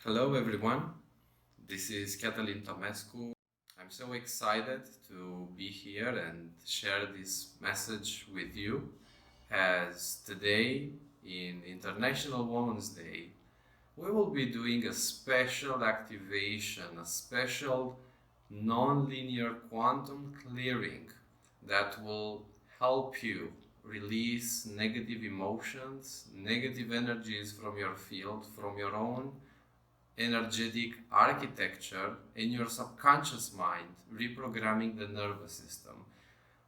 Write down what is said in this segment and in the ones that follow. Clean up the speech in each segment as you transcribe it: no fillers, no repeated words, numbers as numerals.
Hello everyone, this is Catalin Tomescu. I'm so excited to be here and share this message with you as today, in International Women's Day, we will be doing a special activation, a special non-linear quantum clearing that will help you release negative emotions, negative energies from your field, from your own energetic architecture in your subconscious mind, reprogramming the nervous system.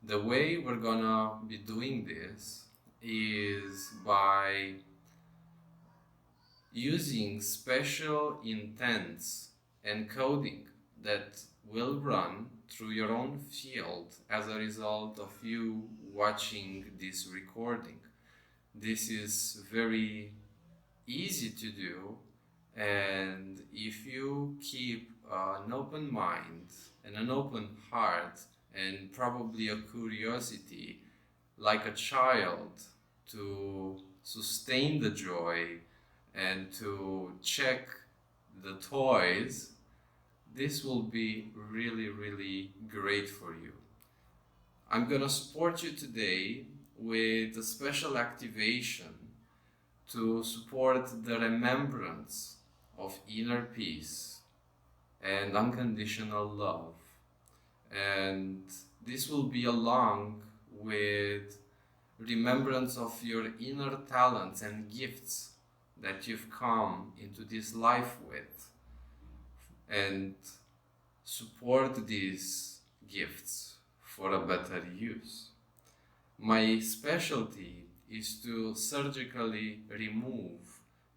The way we're gonna be doing this is by using special intents encoding that will run through your own field as a result of you watching this recording. This is very easy to do, and if you keep an open mind and an open heart and probably a curiosity like a child to sustain the joy and to check the toys, this will be really, really great for you. I'm gonna support you today with a special activation to support the remembrance of inner peace and unconditional love. And this will be along with remembrance of your inner talents and gifts that you've come into this life with, and support these gifts for a better use. My specialty is to surgically remove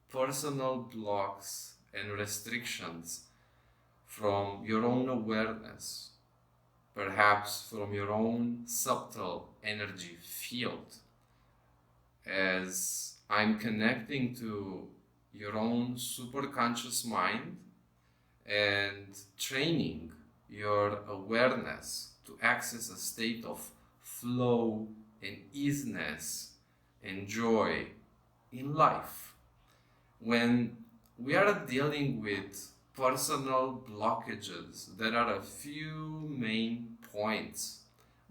personal blocks and restrictions from your own awareness, perhaps from your own subtle energy field, as I'm connecting to your own superconscious mind and training your awareness to access a state of flow and easiness and joy in life. When we are dealing with personal blockages, there are a few main points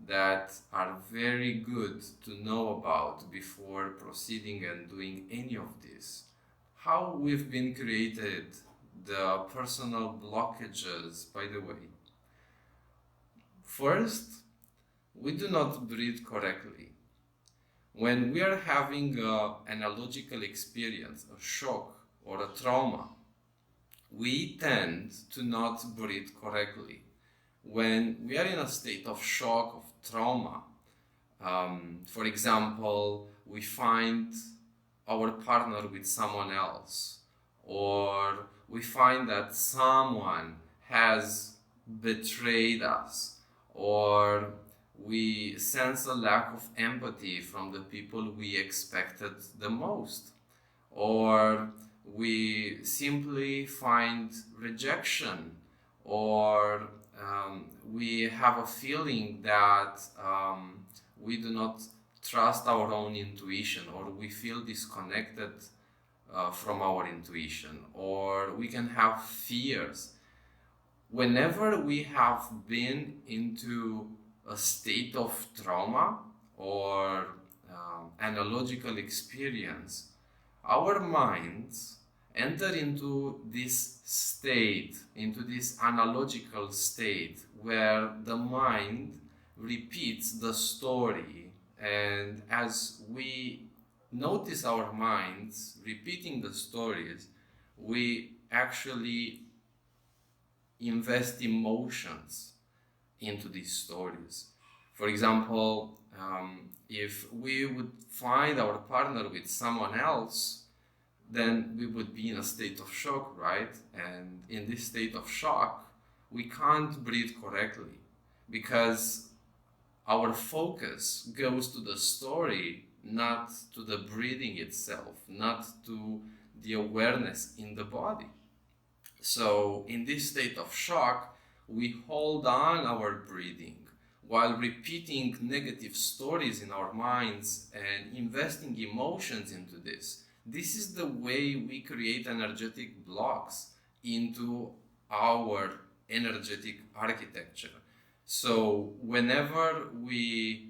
that are very good to know about before proceeding and doing any of this. How we've been created, the personal blockages, by the way. First, we do not breathe correctly. When we are having an analogical experience, a shock or a trauma, we tend to not breathe correctly. When we are in a state of shock, of trauma, for example, we find our partner with someone else, or we find that someone has betrayed us, or we sense a lack of empathy from the people we expected the most, or we simply find rejection, or we have a feeling that we do not trust our own intuition, or we feel disconnected from our intuition, or we can have fears. Whenever we have been into a state of trauma or analogical experience, our minds enter into this state, into this analogical state, where the mind repeats the story. And as we notice our minds repeating the stories, we actually invest emotions into these stories. For example, if we would find our partner with someone else, then we would be in a state of shock, right? And in this state of shock, we can't breathe correctly because our focus goes to the story, not to the breathing itself, not to the awareness in the body. So in this state of shock, we hold on our breathing while repeating negative stories in our minds and investing emotions into this. This is the way we create energetic blocks. into our energetic architecture. So whenever we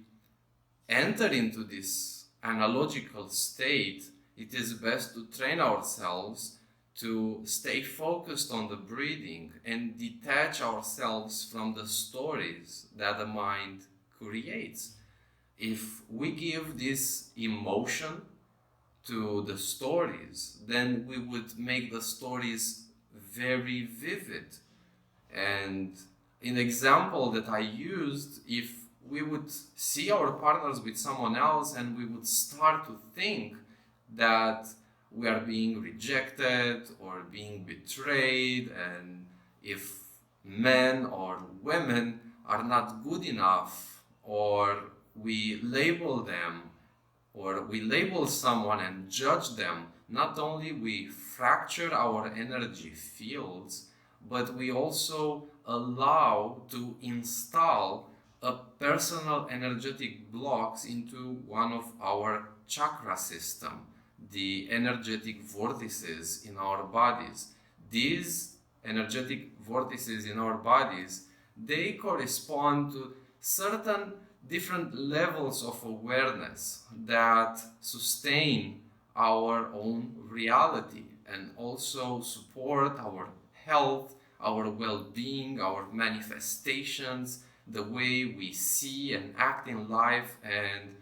enter into this analogical state, it is best to train ourselves to stay focused on the breathing and detach ourselves from the stories that the mind creates. If we give this emotion to the stories, then we would make the stories very vivid. And in the example that I used, if we would see our partners with someone else and we would start to think that we are being rejected or being betrayed, and if men or women are not good enough, or we label them, or we label someone and judge them, not only we fracture our energy fields, but we also allow to install a personal energetic blocks into one of our chakra system, the energetic vortices in our bodies. These energetic vortices in our bodies, they correspond to certain different levels of awareness that sustain our own reality and also support our health, our well-being, our manifestations, the way we see and act in life, and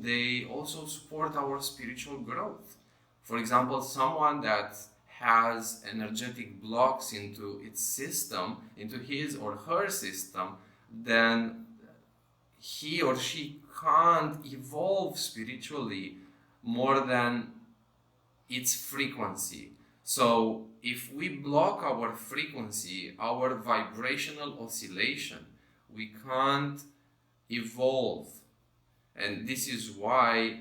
they also support our spiritual growth. For example, someone that has energetic blocks into its system, into his or her system, then he or she can't evolve spiritually more than its frequency. So if we block our frequency, our vibrational oscillation, we can't evolve. And this is why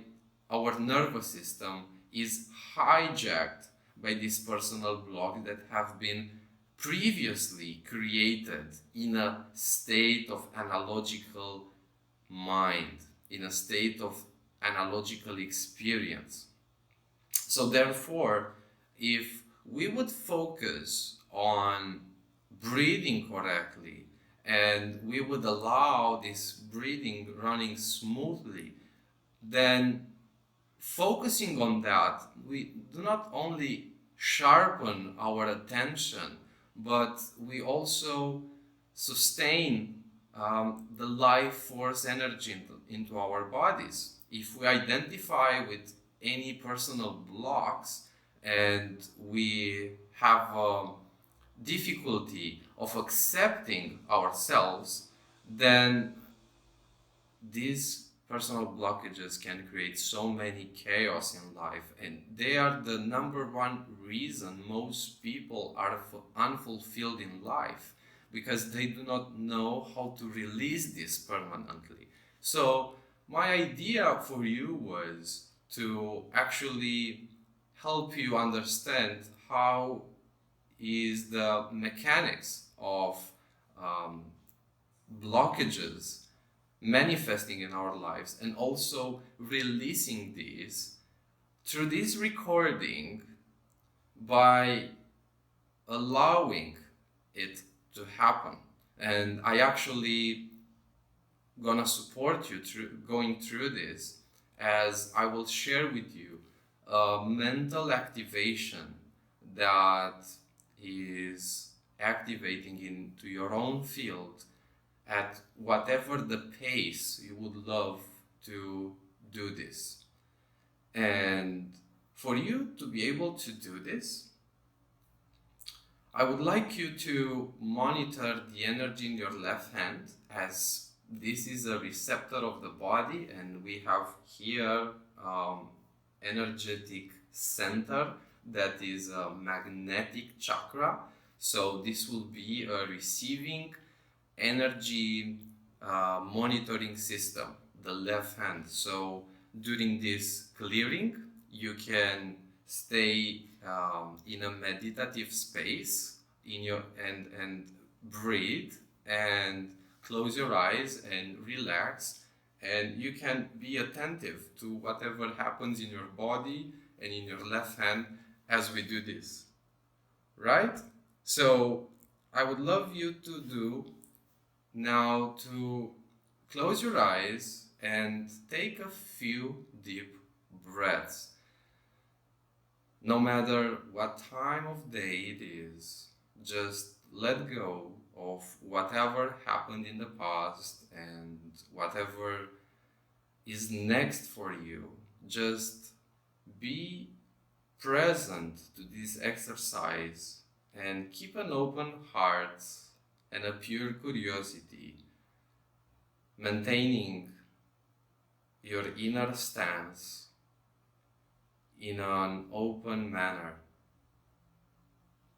our nervous system is hijacked by these personal blocks that have been previously created in a state of analogical mind, in a state of analogical experience. So therefore, if we would focus on breathing correctly, and we would allow this breathing running smoothly, then focusing on that, we do not only sharpen our attention, but we also sustain the life force energy into our bodies. If we identify with any personal blocks and we have difficulty of accepting ourselves, then these personal blockages can create so many chaos in life, and they are the number one reason most people are unfulfilled in life, because they do not know how to release this permanently. So my idea for you was to actually help you understand how is the mechanics of blockages manifesting in our lives, and also releasing these through this recording by allowing it to happen. And I actually gonna support you through going through this, as I will share with you a mental activation that is activating into your own field at whatever the pace you would love to do this. And for you to be able to do this, I would like you to monitor the energy in your left hand, as this is a receptor of the body, and we have here energetic center that is a magnetic chakra. So this will be a receiving energy monitoring system, the left hand. So during this clearing, you can stay in a meditative space in your and breathe and close your eyes and relax, and you can be attentive to whatever happens in your body and in your left hand as we do this. right? So I would love you to do now to close your eyes and take a few deep breaths. No matter what time of day it is, just let go of whatever happened in the past and whatever is next for you. Just be present to this exercise and keep an open heart and a pure curiosity, maintaining your inner stance in an open manner.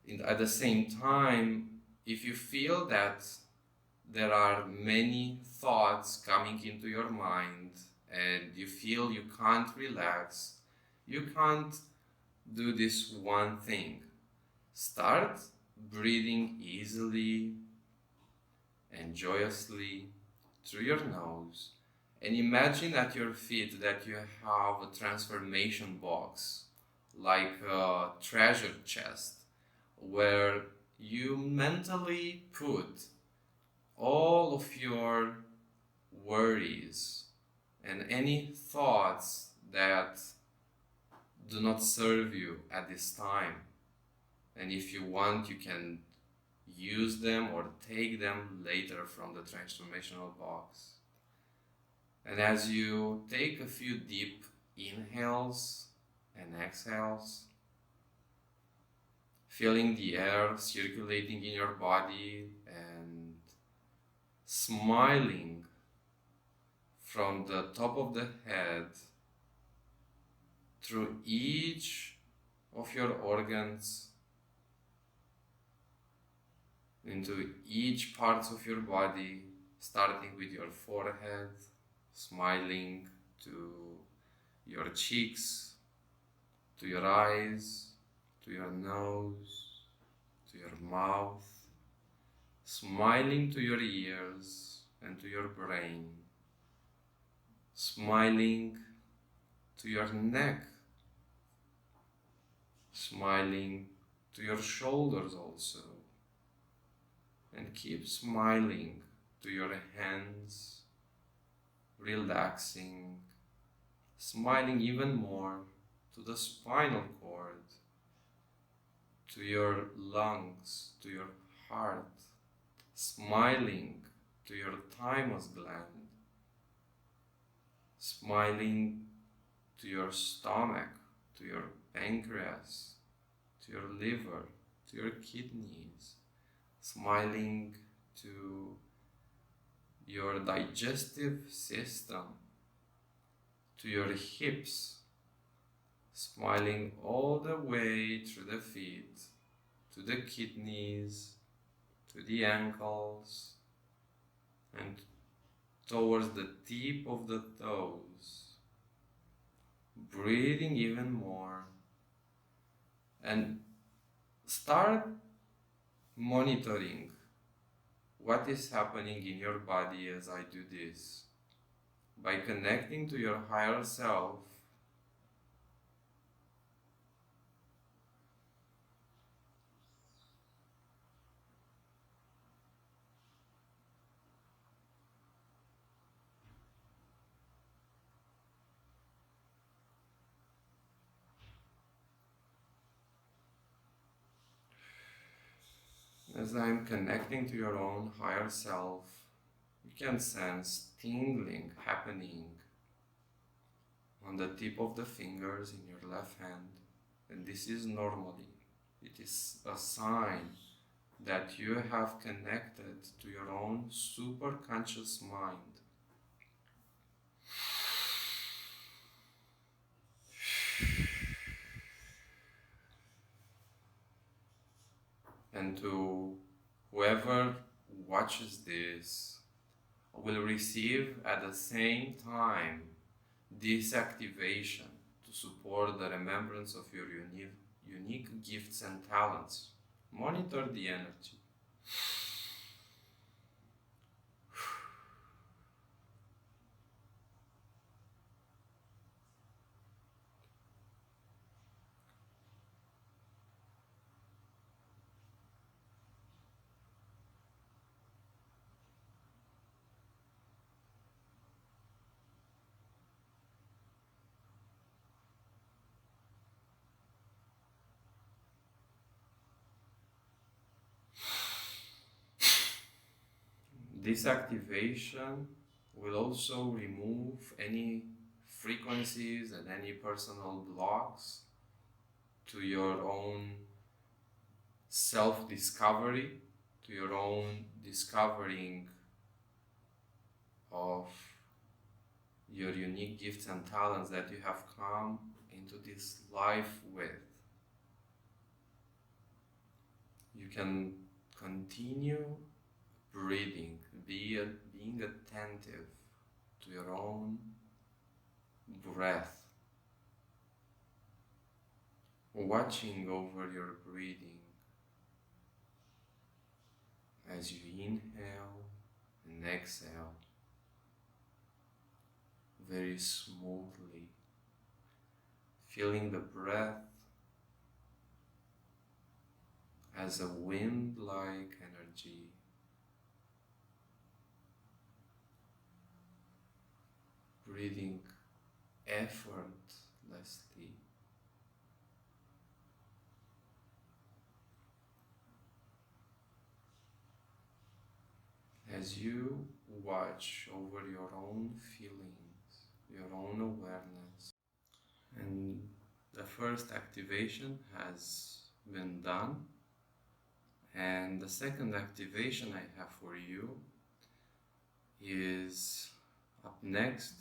And at the same time, if you feel that there are many thoughts coming into your mind and you feel you can't relax, you can't do this one thing. Start breathing easily and joyously through your nose, and imagine at your feet that you have a transformation box, like a treasure chest, where you mentally put all of your worries and any thoughts that do not serve you at this time. And if you want, you can use them or take them later from the transformational box. And as you take a few deep inhales and exhales, feeling the air circulating in your body and smiling from the top of the head through each of your organs into each parts of your body, starting with your forehead, smiling to your cheeks, to your eyes, to your nose, to your mouth, smiling to your ears and to your brain, smiling to your neck, smiling to your shoulders also, and keep smiling to your hands, relaxing, smiling even more to the spinal cord, to your lungs, to your heart, smiling to your thymus gland, smiling to your stomach, to your pancreas, to your liver, to your kidneys, smiling to your digestive system, to your hips, smiling all the way through the feet, to the kidneys, to the ankles, and towards the tip of the toes. Breathing even more, and start monitoring what is happening in your body as I do this. By connecting to your higher self, as I'm connecting to your own higher self, you can sense tingling happening on the tip of the fingers in your left hand, and this is normally. It is a sign that you have connected to your own superconscious mind. And to whoever watches this will receive at the same time this activation to support the remembrance of your unique gifts and talents. Monitor the energy. This activation will also remove any frequencies and any personal blocks to your own self-discovery, to your own discovering of your unique gifts and talents that you have come into this life with. You can continue breathing, being attentive to your own breath, watching over your breathing as you inhale and exhale very smoothly, feeling the breath as a wind-like energy, breathing effortlessly. As you watch over your own feelings, your own awareness. And the first activation has been done. And the second activation I have for you is up next.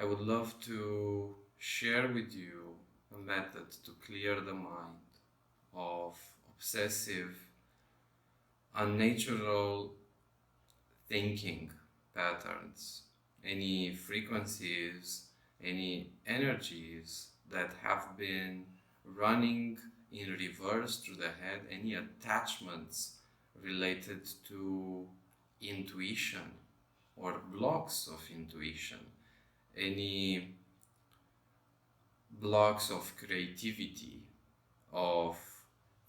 I would love to share with you a method to clear the mind of obsessive, unnatural thinking patterns, any frequencies, any energies that have been running in reverse through the head, any attachments related to intuition or blocks of intuition, any blocks of creativity, of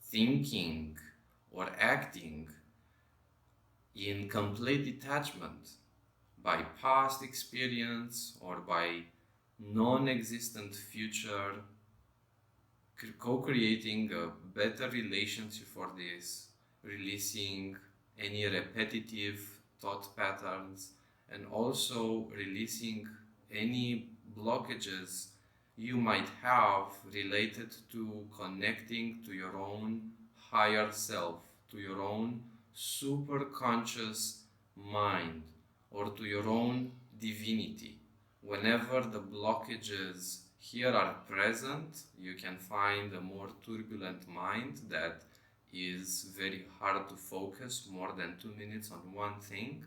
thinking or acting in complete detachment by past experience or by non-existent future, co-creating a better relationship for this, releasing any repetitive thought patterns, and also releasing any blockages you might have related to connecting to your own higher self, to your own super conscious mind, or to your own divinity. Whenever the blockages here are present, you can find a more turbulent mind that is very hard to focus more than 2 minutes on one thing.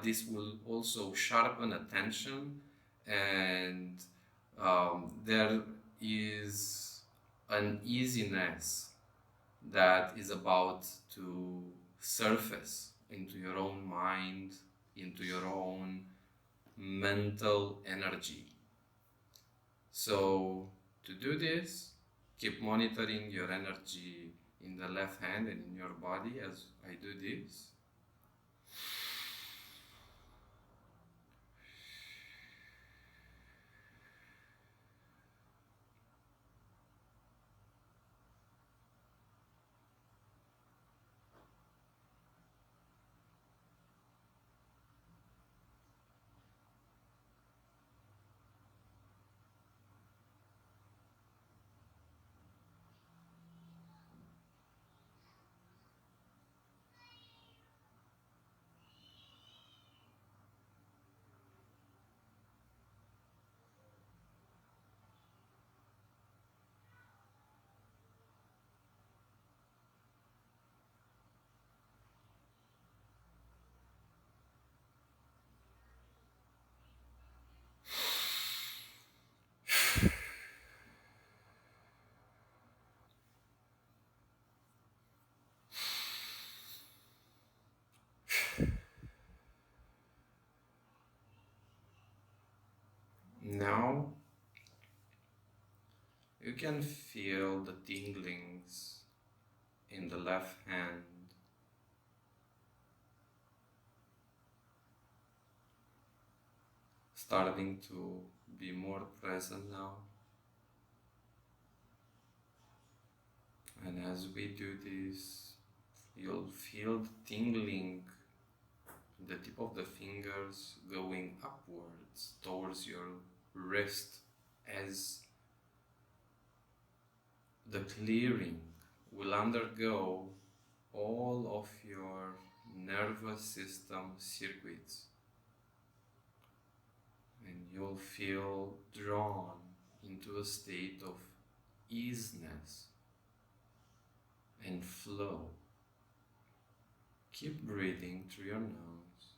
This will also sharpen attention, and there is an easiness that is about to surface into your own mind, into your own mental energy. So to do this, keep monitoring your energy in the left hand and in your body as I do this. Now you can feel the tinglings in the left hand, starting to be more present now. And as we do this, you'll feel the tingling the tip of the fingers going upwards towards your wrist, as the clearing will undergo all of your nervous system circuits, and you'll feel drawn into a state of easiness and flow. Keep breathing through your nose.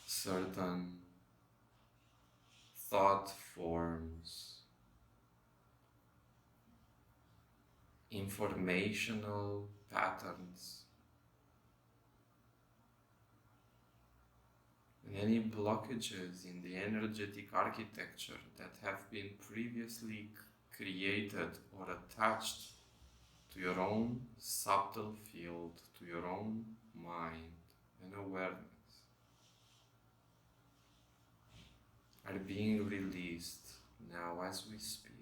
Certain thought forms, informational patterns, and any blockages in the energetic architecture that have been previously created or attached to your own subtle field, to your own mind and awareness, are being released now as we speak.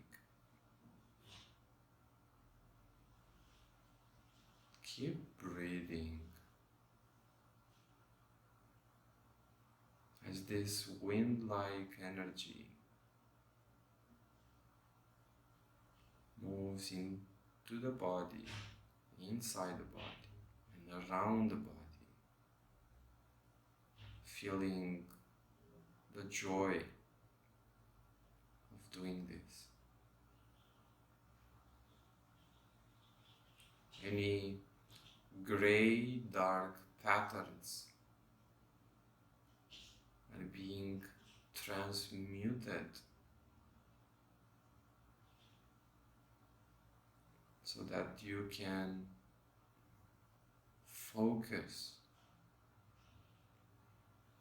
Keep breathing as this wind-like energy moves into the body, inside the body, and around the body, feeling the joy of doing this. Any gray, dark patterns are being transmuted so that you can focus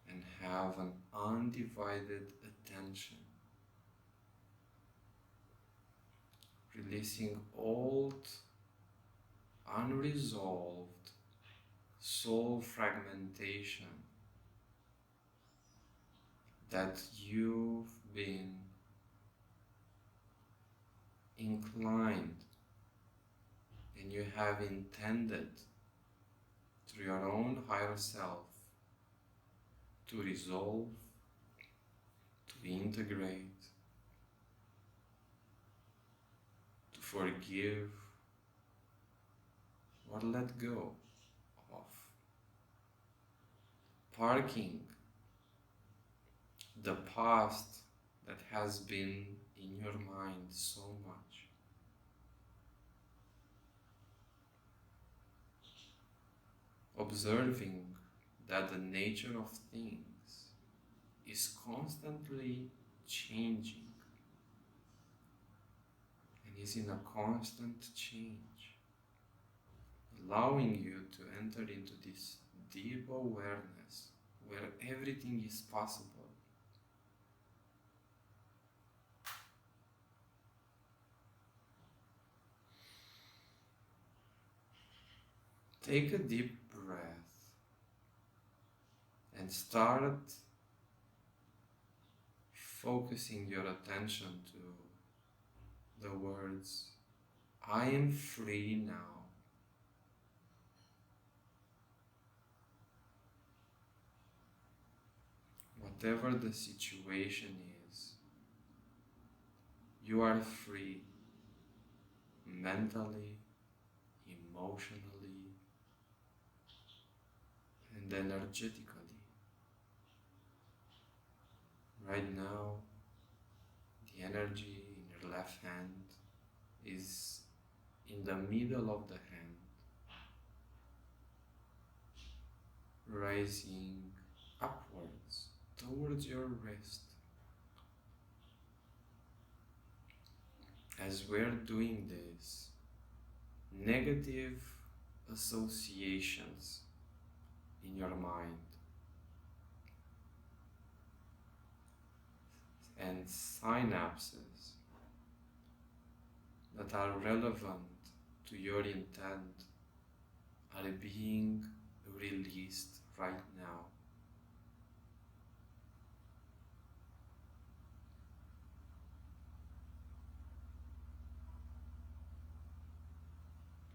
and have an undivided attention, releasing old, unresolved soul fragmentation that you've been inclined and you have intended through your own higher self to resolve, to integrate, to forgive, or let go of. Parking the past that has been in your mind so much. Observing that the nature of things is constantly changing and is in a constant change, allowing you to enter into this deep awareness where everything is possible. Take a deep breath and start focusing your attention to the words, I am free now. Whatever the situation is, you are free mentally, emotionally, and energetically. Right now, the energy in your left hand is in the middle of the hand, rising upwards towards your wrist. As we're doing this, negative associations in your mind and synapses that are relevant to your intent are being released right now.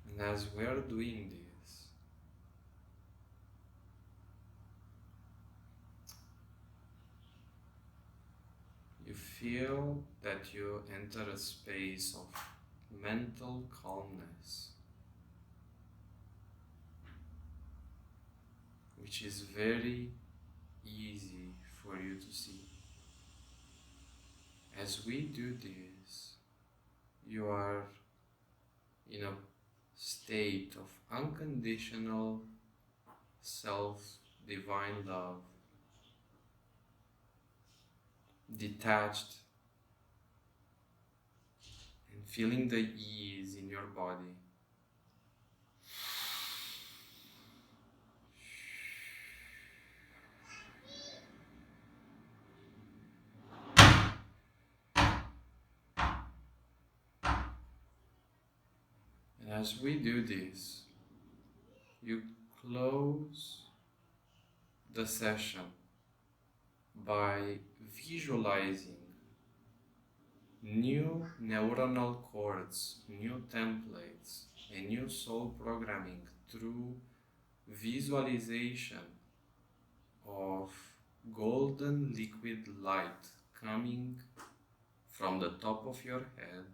And as we're doing this, you feel that you enter a space of mental calmness, which is very easy for you to see. As we do this, you are in a state of unconditional self-divine love, detached, and feeling the ease in your body. And as we do this, you close the session by visualizing new neuronal chords, new templates, and new soul programming through visualization of golden liquid light coming from the top of your head,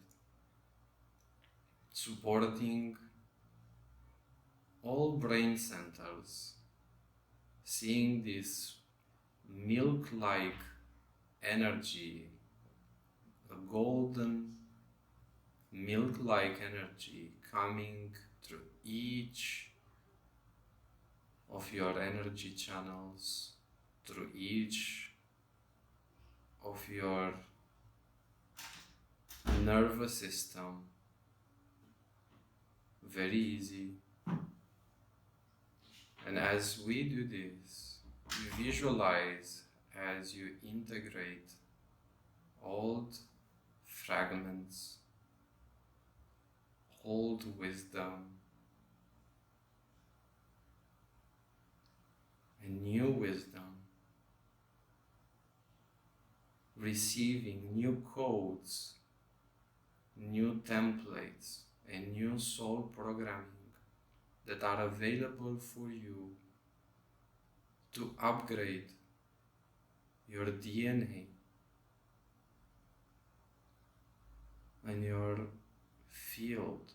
supporting all brain centers, seeing this milk-like energy, a golden milk-like energy coming through each of your energy channels, through each of your nervous system. Very easy. And as we do this, you visualize as you integrate old fragments, old wisdom, and new wisdom, receiving new codes, new templates, and new soul programming that are available for you to upgrade your DNA and your field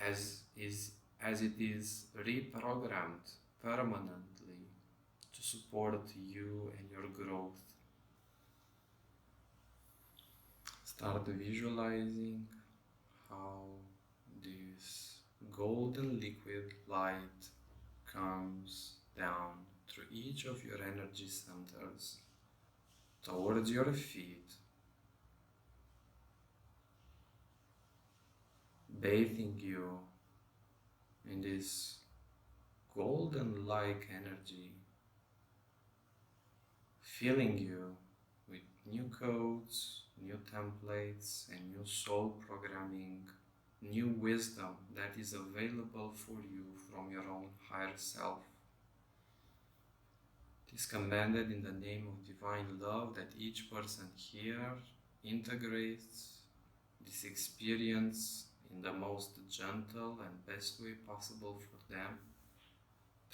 as it is reprogrammed permanently to support you and your growth. Start visualizing how this golden liquid light comes down through each of your energy centers towards your feet, bathing you in this golden-like energy, filling you with new codes, new templates, and new soul programming, new wisdom that is available for you from your own higher self. It is commanded in the name of divine love that each person here integrates this experience in the most gentle and best way possible for them.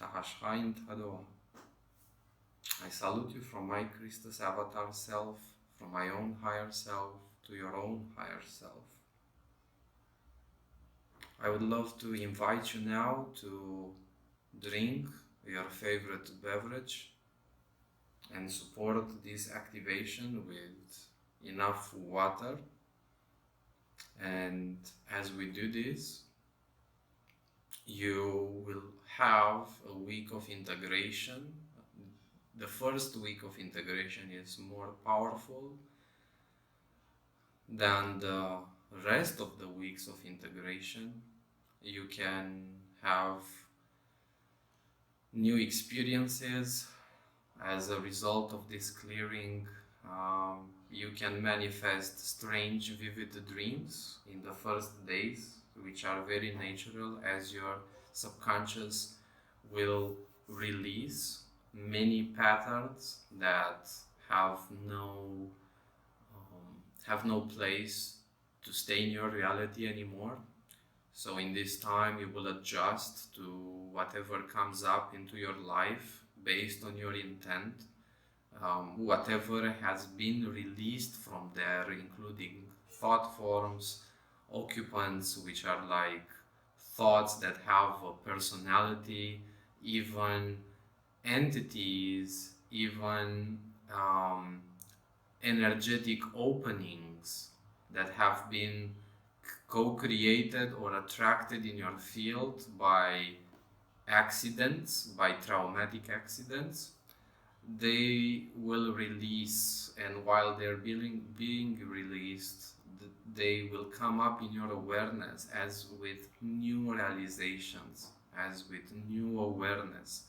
Tahashhain Tadoa. I salute you from my Christus avatar self, from my own higher self to your own higher self. I would love to invite you now to drink your favorite beverage and support this activation with enough water. And as we do this, you will have a week of integration. The first week of integration is more powerful than the rest of the weeks of integration. You can have new experiences as a result of this clearing. You can manifest strange, vivid dreams in the first days, which are very natural, as your subconscious will release many patterns that have no place to stay in your reality anymore. So in this time you will adjust to whatever comes up into your life based on your intent. whatever has been released from there, including thought forms, occupants, which are like thoughts that have a personality, even entities, even energetic openings that have been co-created or attracted in your field by accidents, by traumatic accidents. They will release, and while they're being released, they will come up in your awareness as with new realizations, as with new awareness.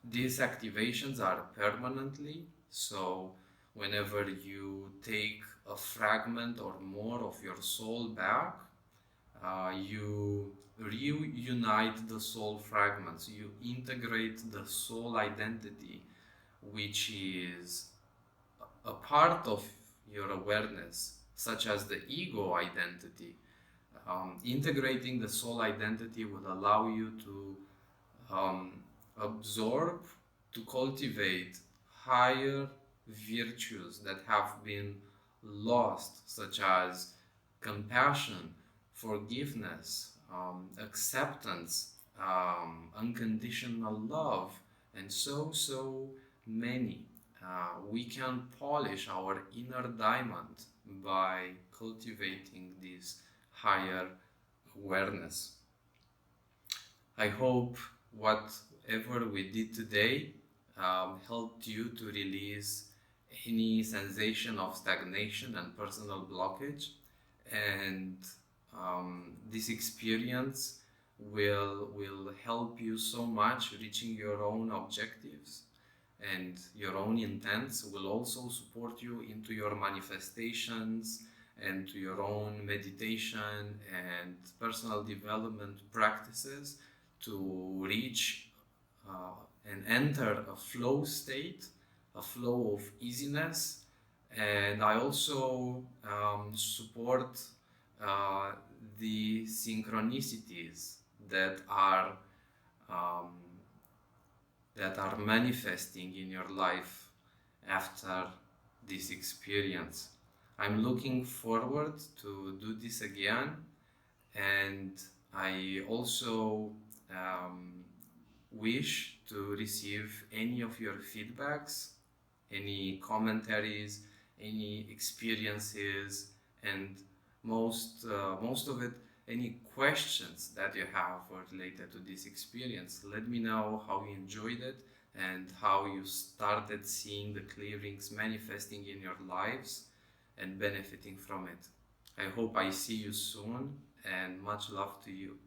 These activations are permanently, so whenever you take a fragment or more of your soul back, you reunite the soul fragments, you integrate the soul identity, which is a part of your awareness, such as the ego identity. Integrating the soul identity will allow you to absorb, to cultivate higher virtues that have been lost, such as compassion, forgiveness, acceptance, unconditional love, and so many. We can polish our inner diamond by cultivating this higher awareness. I hope whatever we did today helped you to release any sensation of stagnation and personal blockage, and this experience will help you so much reaching your own objectives, and your own intents will also support you into your manifestations and to your own meditation and personal development practices to reach and enter a flow state, a flow of easiness. And I also support the synchronicities that are manifesting in your life after this experience. I'm looking forward to do this again, and I also wish to receive any of your feedbacks, any commentaries, any experiences, and most of it, any questions that you have related to this experience. Let me know how you enjoyed it and how you started seeing the clearings manifesting in your lives and benefiting from it. I hope I see you soon, and much love to you.